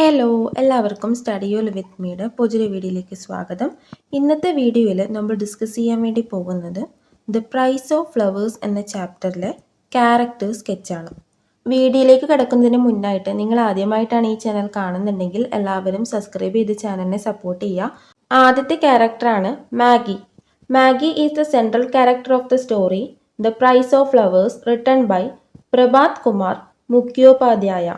Hello എല്ലാവർക്കും സ്റ്റഡിയോൾ വിത്ത് മീയുടെ പുതിയൊരു വീഡിയോയിലേക്ക് സ്വാഗതം. ഇന്നത്തെ വീഡിയോയിൽ നമ്മൾ ഡിസ്കസ് ചെയ്യാൻ വേണ്ടി പോകുന്നത് ദ പ്രൈസ് ഓഫ് ഫ്ലവേഴ്സ് എന്ന ചാപ്റ്ററിലെ ക്യാരക്ടർ സ്കെച്ചാണ്. വീഡിയോയിലേക്ക് കിടക്കുന്നതിന് മുന്നായിട്ട് നിങ്ങൾ ആദ്യമായിട്ടാണ് ഈ ചാനൽ കാണുന്നുണ്ടെങ്കിൽ എല്ലാവരും സബ്സ്ക്രൈബ് ചെയ്ത് ചാനലിനെ സപ്പോർട്ട് ചെയ്യുക. ആദ്യത്തെ ക്യാരക്ടറാണ് Maggie. Maggie is the central character of the story the price of flowers written by Prabhat Kumar Mukhopadhyay.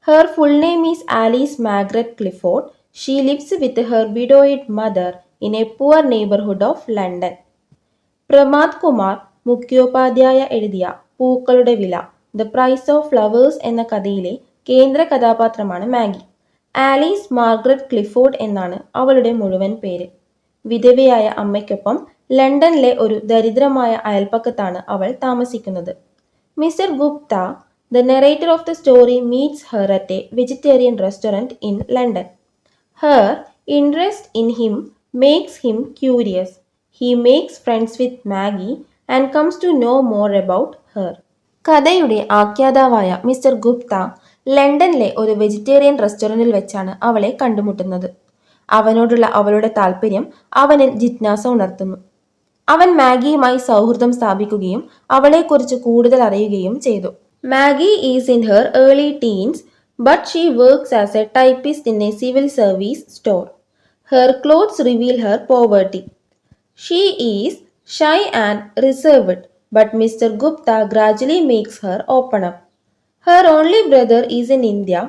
Her full name is Alice Margaret Clifford. She lives with her widowed mother in a poor neighborhood of London. Prabhat Kumar Mukhopadhyay എഴുതിയ പൂക്കളുടെ വില the price of flowers എന്ന കഥയിലെ കേന്ദ്ര കഥാപാത്രമാണ് Maggi. Alice Margaret Clifford എന്നാണ് അവളുടെ മുഴുവൻ പേര്. വിധവയായ അമ്മയ്ക്കൊപ്പം ലണ്ടനിലെ ഒരു ദരിദ്രമായ അയൽപ്പക്കത്താണ് അവൾ താമസിക്കുന്നത്. Mister Gupta, the narrator of the story, meets her at a vegetarian restaurant in London. Her interest in him makes him curious. He makes friends with Maggie and comes to know more about her. കഥയുടെ ആഖ്യാതാവായ mister Gupta ലണ്ടനിലെ ഒരു vegetarian റെസ്റ്റോറൻറ്റിൽ വെച്ചാണ് അവളെ കണ്ടുമുട്ടുന്നത്. അവനോടുള്ള അവളുടെ താല്പര്യം അവനിൽ ജിജ്ഞാസ ഉണർത്തുന്നു. അവൻ മാഗിയുമായി സൗഹൃദം സ്ഥാപിക്കുകയും അവളെക്കുറിച്ച് കൂടുതൽ അറിയുകയും ചെയ്തു. Maggie is in her early teens, but she works as a typist in a civil service store. Her clothes reveal her poverty. She is shy and reserved, but Mr. Gupta gradually makes her open up. Her only brother is in India,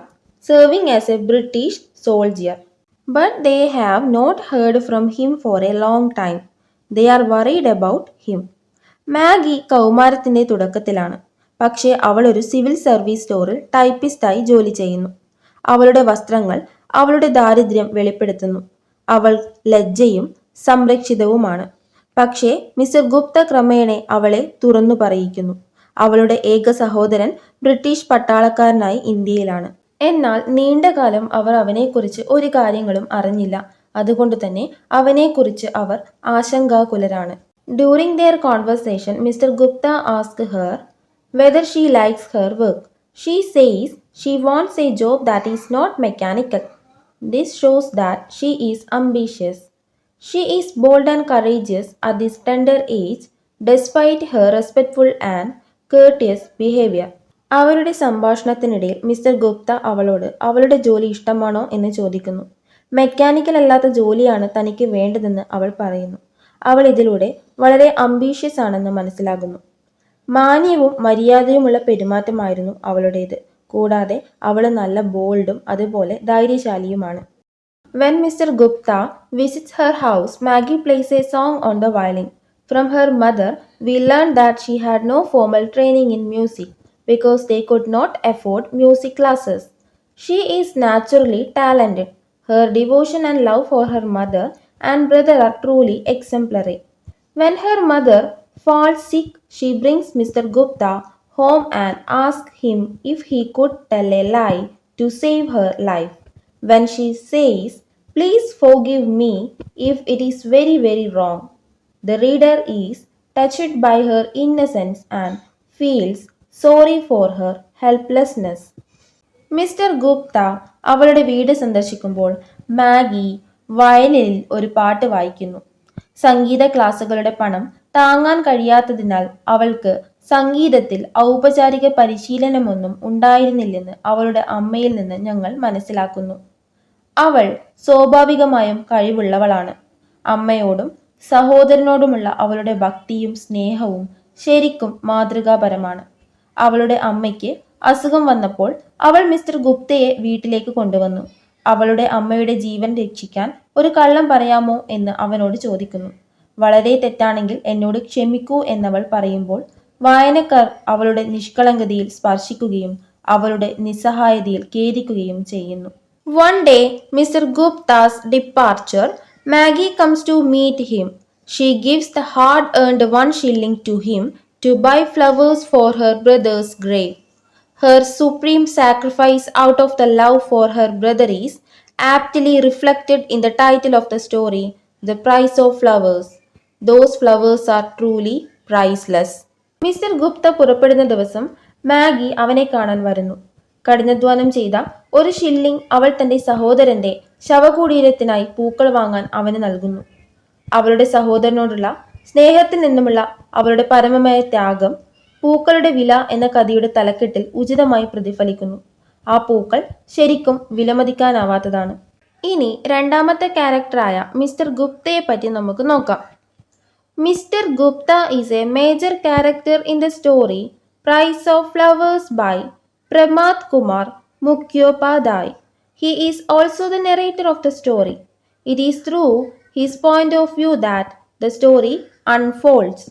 serving as a British soldier, but they have not heard from him for a long time. They are worried about him. Maggie കൗമാരത്തിന്റെ തുടക്കത്തിലാണ്. പക്ഷേ അവൾ ഒരു civil service സ്റ്റോറിൽ ടൈപ്പിസ്റ്റായി ജോലി ചെയ്യുന്നു. അവളുടെ വസ്ത്രങ്ങൾ അവളുടെ ദാരിദ്ര്യം വെളിപ്പെടുത്തുന്നു. അവൾ ലജ്ജയും സംരക്ഷിതവുമാണ്. പക്ഷേ മിസ്റ്റർ ഗുപ്ത ക്രമേണ അവളെ തുറന്നു പറയിക്കുന്നു. അവളുടെ ഏക സഹോദരൻ ബ്രിട്ടീഷ് പട്ടാളക്കാരനായി ഇന്ത്യയിലാണ്. എന്നാൽ നീണ്ടകാലം അവർ അവനെക്കുറിച്ച് ഒരു കാര്യങ്ങളും അറിഞ്ഞില്ല. അതുകൊണ്ട് തന്നെ അവനെക്കുറിച്ച് അവർ ആശങ്കാകുലരാണ്. During their conversation, Mr. Gupta asks her whether she likes her work. She says she wants a job that is not mechanical. This shows that she is ambitious. She is bold and courageous at this tender age, despite her respectful and courteous behavior. അവരുടെ സംഭാഷണത്തിനിടയിൽ mister Gupta അവളോട് അവളുടെ ജോലി ഇഷ്ടമാണോ എന്ന് ചോദിക്കുന്നു. Mechanical അല്ലാത്ത ജോലിയാണ് തനിക്ക് വേണ്ടതെന്ന് അവൾ പറയുന്നു. അവൾ ഇതിലൂടെ വളരെ അംബീഷ്യസ് ആണെന്ന് മനസ്സിലാകുന്നു. മാന്യവും മര്യാദയുമുള്ള പെരുമാറ്റമായിരുന്നു അവളുടേത്. കൂടാതെ അവൾ നല്ല ബോൾഡും അതുപോലെ ധൈര്യശാലിയുമാണ്. When Mr. Gupta visits her house, Maggie plays a song on the violin. From her mother, we learn that she had no formal training in music because they could not afford music classes. She is naturally talented. Her devotion and love for her mother and brother are truly exemplary. When her mother falls sick, she brings Mr. Gupta home and asks him if he could tell a lie to save her life. When she says, "Please forgive me if it is very, very wrong," the reader is touched by her innocence and feels sorry for her helplessness. Mister Gupta അവളുടെ വീട് സന്ദർശിക്കുമ്പോൾ Maggi വയലിനിൽ ഒരു പാട്ട് വായിക്കുന്നു. സംഗീത ക്ലാസുകളുടെ പണം താങ്ങാൻ കഴിയാത്തതിനാൽ അവൾക്ക് സംഗീതത്തിൽ ഔപചാരിക പരിശീലനമൊന്നും ഉണ്ടായിരുന്നില്ലെന്ന് അവളുടെ അമ്മയിൽ നിന്ന് ഞങ്ങൾ മനസ്സിലാക്കുന്നു. അവൾ സ്വാഭാവികമായും കഴിവുള്ളവളാണ്. അമ്മയോടും സഹോദരനോടുമുള്ള അവളുടെ ഭക്തിയും സ്നേഹവും ശരിക്കും മാതൃകാപരമാണ്. അവളുടെ അമ്മയ്ക്ക് അസുഖം വന്നപ്പോൾ അവൾ മിസ്റ്റർ ഗുപ്തയെ വീട്ടിലേക്ക് കൊണ്ടുവന്നു. അവളുടെ അമ്മയുടെ ജീവൻ രക്ഷിക്കാൻ ഒരു കള്ളം പറയാമോ എന്ന് അവനോട് ചോദിക്കുന്നു. വളരെ തെറ്റാണെങ്കിൽ എന്നോട് ക്ഷമിക്കൂ എന്നവൾ പറയുമ്പോൾ വായനക്കാർ അവളുടെ നിഷ്കളങ്കതയിൽ സ്പർശിക്കുകയും അവളുടെ നിസ്സഹായതയിൽ ഖേദിക്കുകയും ചെയ്യുന്നു. One day, Mr. Gupta's departure, Maggie comes to meet him. She gives the hard-earned 1 shilling to him to buy flowers for her brother's grave. Her supreme sacrifice out of the love for her brother is aptly reflected in the title of the story, The Price of Flowers. Those flowers are truly priceless. Mister Gupta പുറപ്പെടുന്ന ദിവസം Maggi അവനെ കാണാൻ വരുന്നു. കഠിനാധ്വാനം ചെയ്ത ഒരു shilling അവൾ തന്റെ സഹോദരന്റെ ശവകുടീരത്തിനായി പൂക്കൾ വാങ്ങാൻ അവന് നൽകുന്നു. അവളുടെ സഹോദരനോടുള്ള സ്നേഹത്തിൽ നിന്നുമുള്ള അവളുടെ പരമമായ ത്യാഗം പൂക്കളുടെ വില എന്ന കഥയുടെ തലക്കെട്ടിൽ ഉചിതമായി പ്രതിഫലിക്കുന്നു. ആ പൂക്കൾ ശരിക്കും വിലമതിക്കാനാവാത്തതാണ്. ഇനി രണ്ടാമത്തെ ക്യാരക്ടറായ മിസ്റ്റർ ഗുപ്തയെ പറ്റി നമുക്ക് നോക്കാം. Mister Gupta is a major character in the story price of flowers by Pramad Kumar Mukhopadhyay. He is also the narrator of the story. It is through his point of view that the story unfolds.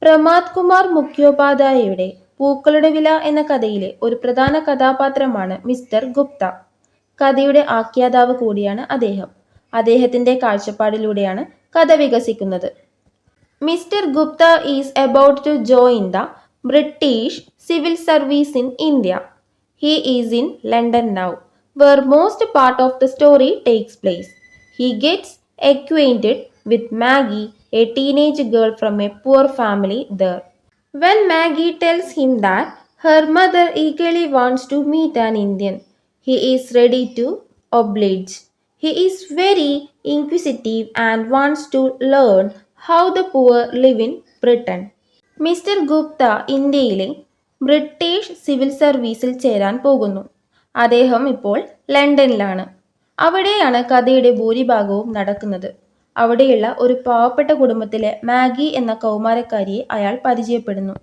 Pramad Kumar മുഖ്യോപാധ്യായയുടെ പൂക്കളുടെ വില എന്ന കഥയിലെ ഒരു പ്രധാന കഥാപാത്രമാണ് mister Gupta. കഥയുടെ ആഖ്യാതാവ് കൂടിയാണ് അദ്ദേഹം. അദ്ദേഹത്തിന്റെ കാഴ്ചപ്പാടിലൂടെയാണ് കഥ വികസിക്കുന്നത്. Mister Gupta is about to join the British civil service in India. He is in London now, where most part of the story takes place. He gets acquainted with Maggie, a teenage girl from a poor family there. When Maggie tells him that her mother eagerly wants to meet an Indian, he is ready to oblige. He is very inquisitive and wants to learn how the poor live in Britain. Mister Gupta ഇന്ത്യയിലെ British civil സർവീസിൽ ചേരാൻ പോകുന്നു. അദ്ദേഹം ഇപ്പോൾ ലണ്ടനിലാണ്. അവിടെയാണ് കഥയുടെ ഭൂരിഭാഗവും നടക്കുന്നത്. അവിടെയുള്ള ഒരു പാവപ്പെട്ട കുടുംബത്തിലെ മാഗി എന്ന കൗമാരക്കാരിയെ അയാൾ പരിചയപ്പെടുന്നു.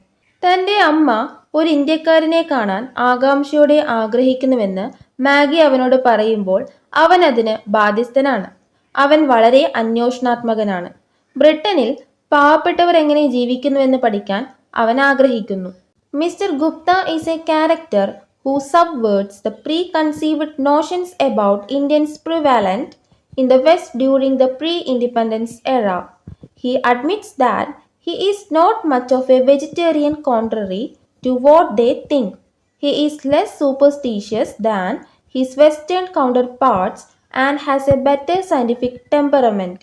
തന്റെ അമ്മ ഒരു ഇന്ത്യക്കാരനെ കാണാൻ ആകാംക്ഷയോടെ ആഗ്രഹിക്കുന്നുവെന്ന് മാഗി അവനോട് പറയുമ്പോൾ അവൻ അതിന് ബാധ്യസ്ഥനാണ്. അവൻ വളരെ അന്വേഷണാത്മകനാണ്. ബ്രിട്ടനിൽ പാവപ്പെട്ടവർ എങ്ങനെ ജീവിക്കുന്നുവെന്ന് പഠിക്കാൻ അവൻ ആഗ്രഹിക്കുന്നു. Mister Gupta is A character who subverts the preconceived notions about Indians prevalent in the West during the pre-independence era. He admits that he is not much of a vegetarian contrary to what they think. He is less superstitious than his Western counterparts and has a better scientific temperament.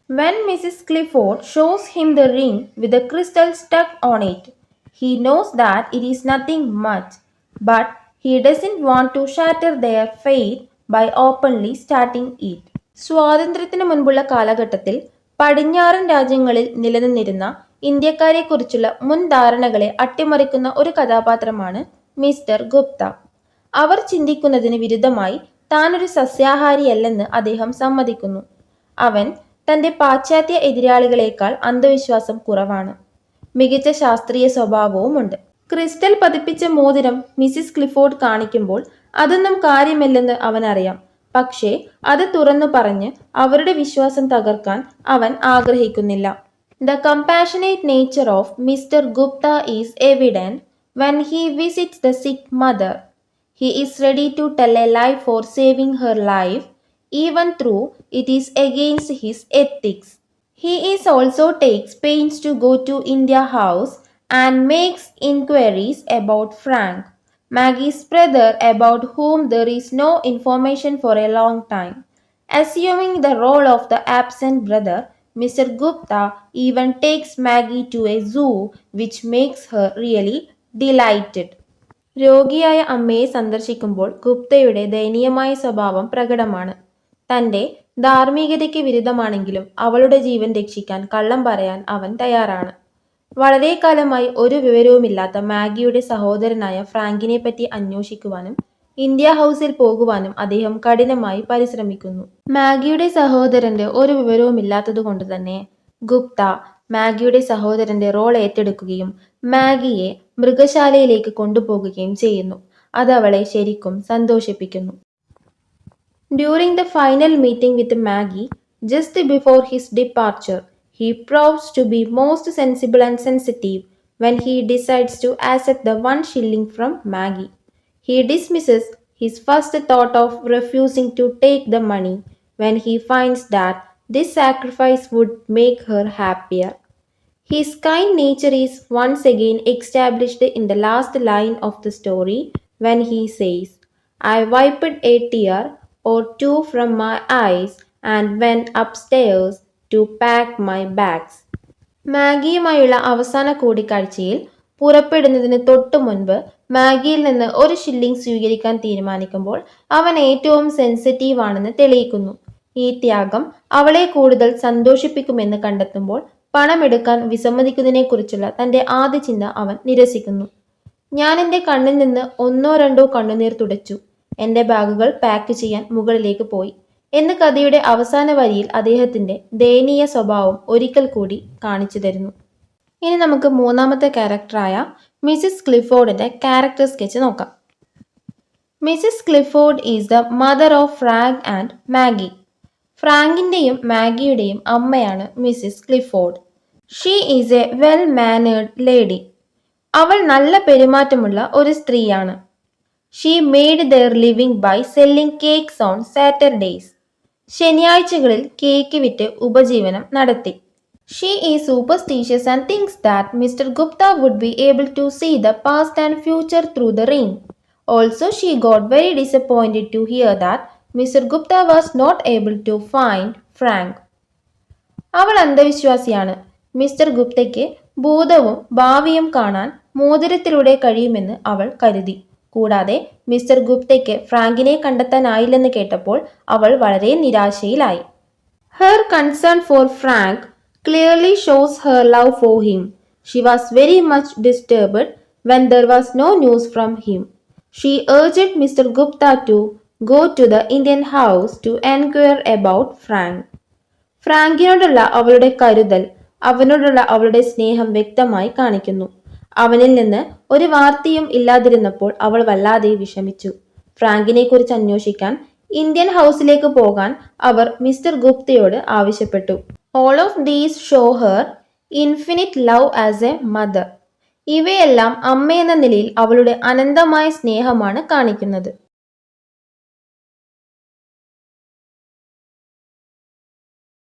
When Mrs. Clifford shows him the ring with the crystal stuck on it, he knows that it is nothing much, but he doesn't want to shatter their faith by openly starting it. സ്വാതന്ത്ര്യത്തിന് മുൻപുള്ള കാലഘട്ടത്തിൽ പടിഞ്ഞാറൻ രാജ്യങ്ങളിൽ നിലനിന്നിരുന്ന ഇന്ത്യക്കാരെക്കുറിച്ചുള്ള മുൻധാരണകളെ അട്ടിമറിക്കുന്ന ഒരു കഥാപാത്രമാണ് mister Gupta. അവർ ചിന്തിക്കുന്നതിന് വിരുദ്ധമായി താനൊരു സസ്യാഹാരിയല്ലെന്ന് അദ്ദേഹം സമ്മതിക്കുന്നു. അവൻ തന്റെ പാശ്ചാത്യ എതിരാളികളേക്കാൾ അന്ധവിശ്വാസം കുറവാണ്. മികച്ച ശാസ്ത്രീയ സ്വഭാവവുമുണ്ട്. ക്രിസ്റ്റൽ പതിപ്പിച്ച മോതിരം മിസ്സിസ് ക്ലിഫോർഡ് കാണിക്കുമ്പോൾ അതൊന്നും കാര്യമില്ലെന്ന് അവനറിയാം. പക്ഷേ അത് തുറന്നു പറഞ്ഞ് അവരുടെ വിശ്വാസം തകർക്കാൻ അവൻ ആഗ്രഹിക്കുന്നില്ല. The compassionate nature of Mr. Gupta is evident when he visits the sick mother. He is ready to tell a lie for saving her life, even though it is against his ethics. He is also takes pains to go to India House and makes inquiries about Frank, Maggie's brother, about whom there is no information for a long time. Assuming the role of the absent brother, Mr. Gupta even takes Maggie to a zoo, which makes her really delighted. രോഗിയായ അമ്മയെ സന്ദർശിക്കുമ്പോൾ ഗുപ്തയുടെ ദയനീയമായ സ്വഭാവം പ്രകടമാണ്. തന്റെ ധാർമ്മികതയ്ക്ക് വിരുദ്ധമാണെങ്കിലും അവളുടെ ജീവൻ രക്ഷിക്കാൻ കള്ളം പറയാൻ അവൻ തയ്യാറാണ്. വളരെ കാലമായി ഒരു വിവരവുമില്ലാത്ത മാഗിയുടെ സഹോദരനായ ഫ്രാങ്കിനെ പറ്റി അന്വേഷിക്കുവാനും ഇന്ത്യ ഹൗസിൽ പോകുവാനും അദ്ദേഹം കഠിനമായി പരിശ്രമിക്കുന്നു. മാഗിയുടെ സഹോദരന്റെ ഒരു വിവരവുമില്ലാത്തതുകൊണ്ട് തന്നെ ഗുപ്ത മാഗിയുടെ സഹോദരന്റെ റോൾ ഏറ്റെടുക്കുകയും മാഗിയെ മൃഗശാലയിലേക്ക് കൊണ്ടുപോകുകയും ചെയ്യുന്നു. അത് അവളെ ശരിക്കും സന്തോഷിപ്പിക്കുന്നു. During the final meeting with Maggie, just before his departure, he proves to be most sensible and sensitive when he decides to accept the 1 shilling from Maggie. He dismisses his first thought of refusing to take the money when he finds that this sacrifice would make her happier. His kind nature is once again established in the last line of the story when he says, I wiped a tear or two from my eyes and went upstairs to pack my bags. മാഗിയുമായുള്ള അവസാന കൂടിക്കാഴ്ചയിൽ പുറപ്പെടുന്നതിന് തൊട്ടു മുൻപ് മാഗിയിൽ നിന്ന് ഒരു shilling സ്വീകരിക്കാൻ തീരുമാനിക്കുമ്പോൾ അവൻ ഏറ്റവും സെൻസിറ്റീവ് ആണെന്ന് തെളിയിക്കുന്നു. ഈ ത്യാഗം അവളെ കൂടുതൽ സന്തോഷിപ്പിക്കുമെന്ന് കണ്ടെത്തുമ്പോൾ പണമെടുക്കാൻ വിസമ്മതിക്കുന്നതിനെക്കുറിച്ചുള്ള തന്റെ ആദ്യ ചിന്ത അവൻ നിരസിക്കുന്നു. ഞാൻ എൻ്റെ കണ്ണിൽ നിന്ന് ഒന്നോ രണ്ടോ കണ്ണുനീർ തുടച്ചു. എൻ്റെ ബാഗുകൾ പാക്ക് ചെയ്യാൻ മുകളിലേക്ക് പോയി എന്ന് കഥയുടെ അവസാന വരിയിൽ അദ്ദേഹത്തിന്റെ ദയനീയ സ്വഭാവം ഒരിക്കൽ കൂടി കാണിച്ചു തരുന്നു. ഇനി നമുക്ക് മൂന്നാമത്തെ ക്യാരക്ടറായ മിസ്സിസ് ക്ലിഫോർഡിന്റെ ക്യാരക്ടർ സ്കെച്ച് നോക്കാം. Missus Clifford is the mother of Frank and Maggie. ഫ്രാങ്കിന്റെയും മാഗിയുടെയും അമ്മയാണ് missus Clifford. She is a well mannered lady. അവൾ നല്ല പെരുമാറ്റമുള്ള ഒരു സ്ത്രീയാണ്. She made their living by selling cakes on Saturdays. ശനിയാഴ്ചകളിൽ കേക്ക് വിറ്റ് ഉപജീവനം നടത്തി. She is superstitious and thinks that Mr. Gupta would be able to see the past and future through the ring. Also, she got very disappointed to hear that Mr. Gupta was not able to find Frank. അവൾ അന്ധവിശ്വാസിയാണ്. Mister ഗുപ്തയ്ക്ക് ഭൂതവും ഭാവിയും കാണാൻ മോതിരത്തിലൂടെ കഴിയുമെന്ന് അവൾ കരുതി. കൂടാതെ mister ഗുപ്തയ്ക്ക് ഫ്രാങ്കിനെ കണ്ടെത്താനായില്ലെന്ന് കേട്ടപ്പോൾ അവൾ വളരെ നിരാശയിലായി. Her concern for Frank clearly shows her love for him. She was very much disturbed when there was no news from him. She urged Mr. Gupta to go to the Indian house to enquire about Frank. ഫ്രാങ്കിനോടുള്ള അവളുടെ കരുതൽ അവനോടുള്ള അവളുടെ സ്നേഹം വ്യക്തമായി കാണിക്കുന്നു. അവനിൽ നിന്ന് ഒരു വാർത്തയും ഇല്ലാതിരുന്നപ്പോൾ അവൾ വല്ലാതെ വിഷമിച്ചു. ഫ്രാങ്കിനെ കുറിച്ച് അന്വേഷിക്കാൻ ഇന്ത്യൻ ഹൗസിലേക്ക് പോകാൻ അവർ മിസ്റ്റർ ഗുപ്തയോട് ആവശ്യപ്പെട്ടു. All of these show her infinite love as a mother. ഇവയെല്ലാം അമ്മയെന്ന നിലയിൽ അവളുടെ അനന്തമായ സ്നേഹമാണ് കാണിക്കുന്നത്.